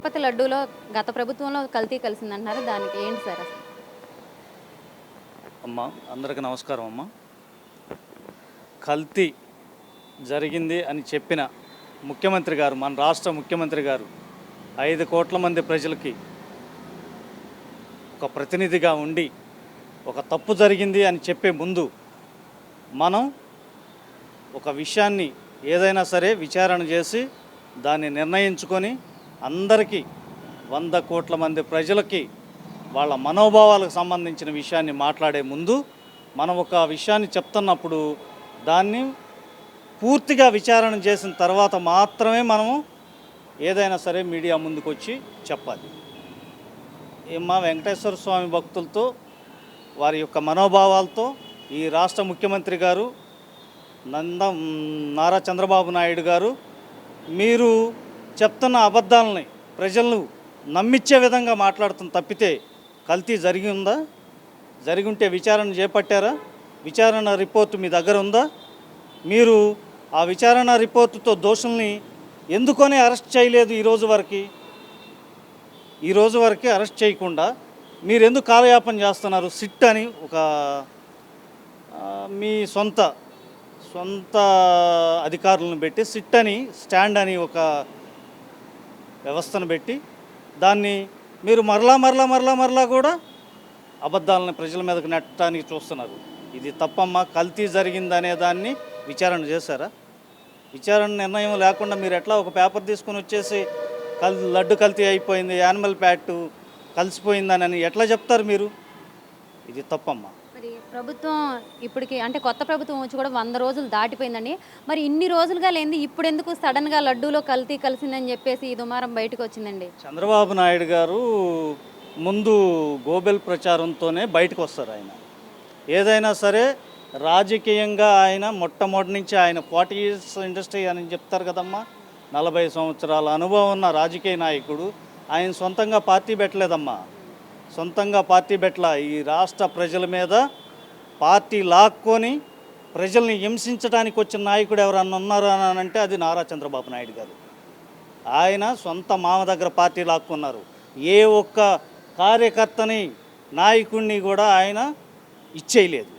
తిరుపతి లడ్డూలో గత ప్రభుత్వంలో కల్తీ కలిసిందంటున్నారు. దానికి ఏంటి సార్ అసలు? అమ్మ అందరికీ నమస్కారం అమ్మ. కల్తీ జరిగింది అని చెప్పిన ముఖ్యమంత్రి గారు, మన రాష్ట్ర ముఖ్యమంత్రి గారు 5 కోట్ల మంది ప్రజలకి ఒక ప్రతినిధిగా ఉండి ఒక తప్పు జరిగింది అని చెప్పే ముందు మనం ఒక విషయాన్ని ఏదైనా సరే విచారణ చేసి దాన్ని నిర్ణయించుకొని అందరికీ 100 కోట్ల మంది ప్రజలకి వాళ్ళ మనోభావాలకు సంబంధించిన విషయాన్ని మాట్లాడే ముందు మనం ఒక విషయాన్ని చెప్తున్నప్పుడు దాన్ని పూర్తిగా విచారణ చేసిన తర్వాత మాత్రమే మనము ఏదైనా సరే మీడియా ముందుకు వచ్చి చెప్పాలి. మా వెంకటేశ్వర స్వామి భక్తులతో వారి యొక్క మనోభావాలతో ఈ రాష్ట్ర ముఖ్యమంత్రి గారు నారా చంద్రబాబు నాయుడు గారు మీరు చెప్తున్న అబద్ధాలని ప్రజలను నమ్మించే విధంగా మాట్లాడుతున్న తప్పితే కల్తీ జరిగిందా, జరిగింటే విచారణ చేపట్టారా, విచారణ రిపోర్టు మీ దగ్గర ఉందా, మీరు ఆ విచారణ రిపోర్టుతో దోషుల్ని ఎందుకని అరెస్ట్ చేయలేదు ఈ రోజు వరకు అరెస్ట్ చేయకుండా మీరు ఎందుకు కాలయాపన చేస్తున్నారు? సిట్ అని ఒక మీ సొంత అధికారులను పెట్టి సిట్ అని స్టాండ్ అని ఒక వ్యవస్థను పెట్టి దాన్ని మీరు మరలా కూడా అబద్ధాలను ప్రజల మీదకు నెట్టడానికి చూస్తున్నారు. ఇది తప్పమ్మా. కల్తీ జరిగిందనే దాన్ని విచారణ చేశారా? విచారణ నిర్ణయం లేకుండా మీరు ఎట్లా ఒక పేపర్ తీసుకొని వచ్చేసి లడ్డు కల్తీ అయిపోయింది, యానిమల్ ఫ్యాట్ కలిసిపోయిందని ఎట్లా చెప్తారు మీరు? ఇది తప్పమ్మా. మరి ప్రభుత్వం ఇప్పటికి అంటే కొత్త ప్రభుత్వం వచ్చి కూడా 100 రోజులు దాటిపోయిందండి. మరి ఇన్ని రోజులుగా లేనిది ఇప్పుడు ఎందుకు సడన్గా లడ్డూలో కల్తీ కలిసిందని చెప్పేసి ఈ దుమారం బయటకు వచ్చిందండి? చంద్రబాబు నాయుడు గారు ముందు గోబెల్ ప్రచారంతోనే బయటకు వస్తారు. ఆయన ఏదైనా సరే రాజకీయంగా ఆయన మొట్టమొదటి నుంచి ఆయన 40 years ఇండస్ట్రీ అని చెప్తారు కదమ్మా. 40 సంవత్సరాల అనుభవం ఉన్న రాజకీయ నాయకుడు. ఆయన సొంతంగా పార్టీ పెట్టలేదమ్మా. సొంతంగా పార్టీ పెట్టల. ఈ రాష్ట్ర ప్రజల మీద పార్టీ లాక్కొని ప్రజల్ని హింసించడానికి వచ్చిన నాయకుడు ఎవరన్నా ఉన్నారు అని అంటే అది నారా చంద్రబాబు నాయుడు గారు. ఆయన సొంత మామ దగ్గర పార్టీ లాక్కున్నారు. ఏ ఒక్క కార్యకర్తని నాయకుడిని కూడా ఆయన ఇచ్చేయలేదు.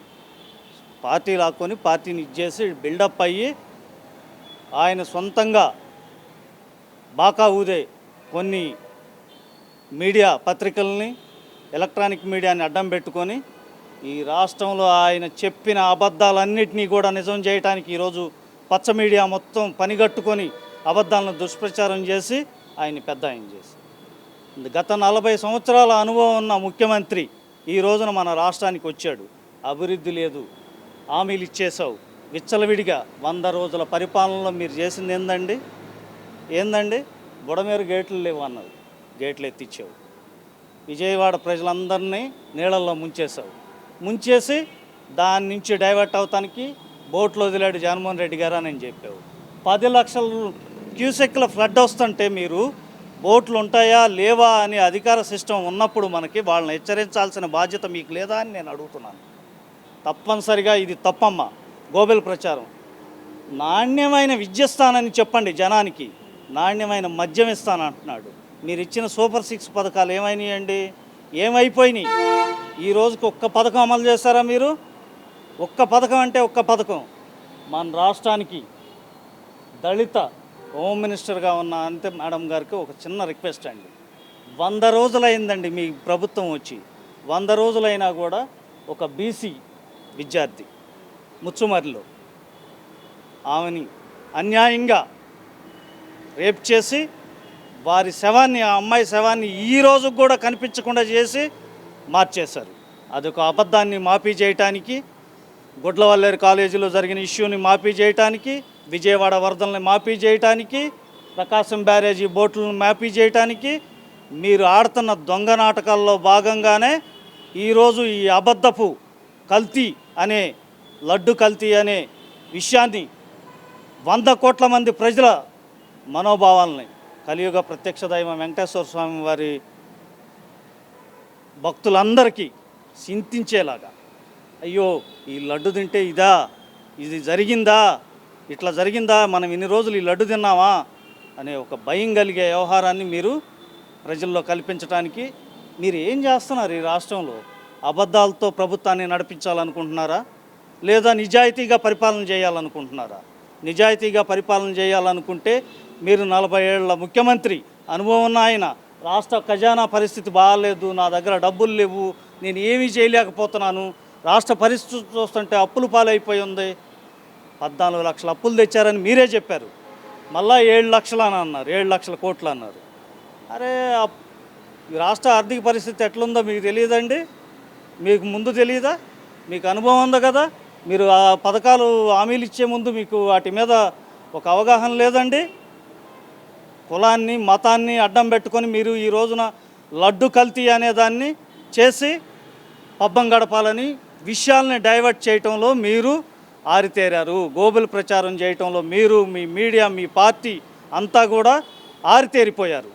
పార్టీ లాక్కొని పార్టీని ఇచ్చేసి బిల్డప్ అయ్యి ఆయన సొంతంగా బాకా ఊదే కొన్ని మీడియా పత్రికల్ని, ఎలక్ట్రానిక్ మీడియాని అడ్డం పెట్టుకొని ఈ రాష్ట్రంలో ఆయన చెప్పిన అబద్ధాలన్నింటినీ కూడా నిజం చేయడానికి ఈరోజు పచ్చ మీడియా మొత్తం పనిగట్టుకొని అబద్ధాలను దుష్ప్రచారం చేసి ఆయన పెద్ద ఆయన చేసి గత 40 సంవత్సరాల అనుభవం ఉన్న ముఖ్యమంత్రి ఈ రోజున మన రాష్ట్రానికి వచ్చాడు. అభివృద్ధి లేదు, హామీలు ఇచ్చేసావు విచ్చలవిడిగా. 100 రోజుల పరిపాలనలో మీరు చేసింది ఏందండి? బుడమేరు గేట్లు లేవు అన్నది, గేట్లు ఎత్తిచ్చావు. విజయవాడ ప్రజలందరినీ నీళ్ళల్లో ముంచేసి దాని నుంచి డైవర్ట్ అవటానికి బోట్లు వదిలాడు జగన్మోహన్ రెడ్డి గారు అని చెప్పావు. 10 లక్షల క్యూసెక్ల ఫ్లడ్ వస్తుంటే మీరు బోట్లు ఉంటాయా లేవా అని అధికార సిస్టమ్ ఉన్నప్పుడు మనకి వాళ్ళని హెచ్చరించాల్సిన బాధ్యత మీకు లేదా అని నేను అడుగుతున్నాను. తప్పనిసరిగా ఇది తప్పమ్మా. గోబెల్ ప్రచారం. నాణ్యమైన విద్య ఇస్తానని చెప్పండి జనానికి, నాణ్యమైన మద్యం ఇస్తానంటున్నాడు. మీరు ఇచ్చిన సూపర్ 6 పథకాలు ఏమైనాయండి? ఏమైపోయినాయి? ఈ రోజుకి ఒక్క పథకం అమలు చేస్తారా మీరు? ఒక్క పథకం అంటే ఒక్క పథకం. మన రాష్ట్రానికి దళిత హోమ్ మినిస్టర్గా ఉన్న అంతే మేడం గారికి ఒక చిన్న రిక్వెస్ట్ అండి. 100 రోజులైందండి మీ ప్రభుత్వం వచ్చి. 100 రోజులైనా కూడా ఒక బీసీ విద్యార్థి ముచ్చుమరిలో ఆమెని అన్యాయంగా రేప్ చేసి వారి శవాన్ని, ఆ అమ్మాయి శవాన్ని ఈ రోజుకు కూడా కనిపించకుండా చేసి మార్చేశారు. అదొక అబద్ధాన్ని మాఫీ చేయటానికి, గుడ్లవల్లేరు కాలేజీలో జరిగిన ఇష్యూని మాఫీ చేయటానికి, విజయవాడ వరదల్ని మాఫీ చేయటానికి, ప్రకాశం బ్యారేజీ బోట్లను మాఫీ చేయటానికి మీరు ఆడుతున్న దొంగ నాటకాల్లో భాగంగానే ఈరోజు ఈ అబద్ధపు కల్తీ అనే లడ్డు కల్తీ అనే విషయాన్ని 100 కోట్ల మంది ప్రజల మనోభావాలని కలియుగ ప్రత్యక్ష దైవం వెంకటేశ్వర స్వామి వారి భక్తులందరికీ చింతించేలాగా, అయ్యో ఈ లడ్డు తింటే ఇది జరిగిందా, ఇట్లా జరిగిందా, మనం ఇన్ని రోజులు ఈ లడ్డు తిన్నామా అనే ఒక భయం కలిగే వ్యవహారాన్ని మీరు ప్రజల్లో కల్పించడానికి మీరు ఏం చేస్తున్నారు ఈ రాష్ట్రంలో? అబద్ధాలతో ప్రభుత్వాన్ని నడిపించాలనుకుంటున్నారా, లేదా నిజాయితీగా పరిపాలన చేయాలనుకుంటున్నారా? నిజాయితీగా పరిపాలన చేయాలనుకుంటే మీరు 40 ఏళ్ల ముఖ్యమంత్రి అనుభవం ఉన్న ఆయన, రాష్ట్ర ఖజానా పరిస్థితి బాగాలేదు, నా దగ్గర డబ్బులు లేవు, నేను ఏమీ చేయలేకపోతున్నాను, రాష్ట్ర పరిస్థితి చూస్తుంటే అప్పులు పాలైపోయి ఉంది, 14 లక్షల అప్పులు తెచ్చారని మీరే చెప్పారు. మళ్ళా 7 లక్షలు అని అన్నారు, 7 లక్షల కోట్లు అన్నారు. అరే ఈ రాష్ట్ర ఆర్థిక పరిస్థితి ఎట్లుందో మీకు తెలియదండి? మీకు ముందు తెలియదా? మీకు అనుభవం ఉంది కదా? మీరు ఆ పథకాలు హామీలు ఇచ్చే ముందు మీకు వాటి మీద ఒక అవగాహన లేదండి? కులాన్ని మతాన్ని అడ్డం పెట్టుకొని మీరు ఈ రోజున లడ్డు కల్తీ అనే దాన్ని చేసి పబ్బం గడపాలని విషయాల్ని డైవర్ట్ చేయటంలో మీరు ఆరితేరారు. గోబెల్ ప్రచారం చేయటంలో మీరు, మీ మీడియా, మీ పార్టీ అంతా కూడా ఆరితేరిపోయారు.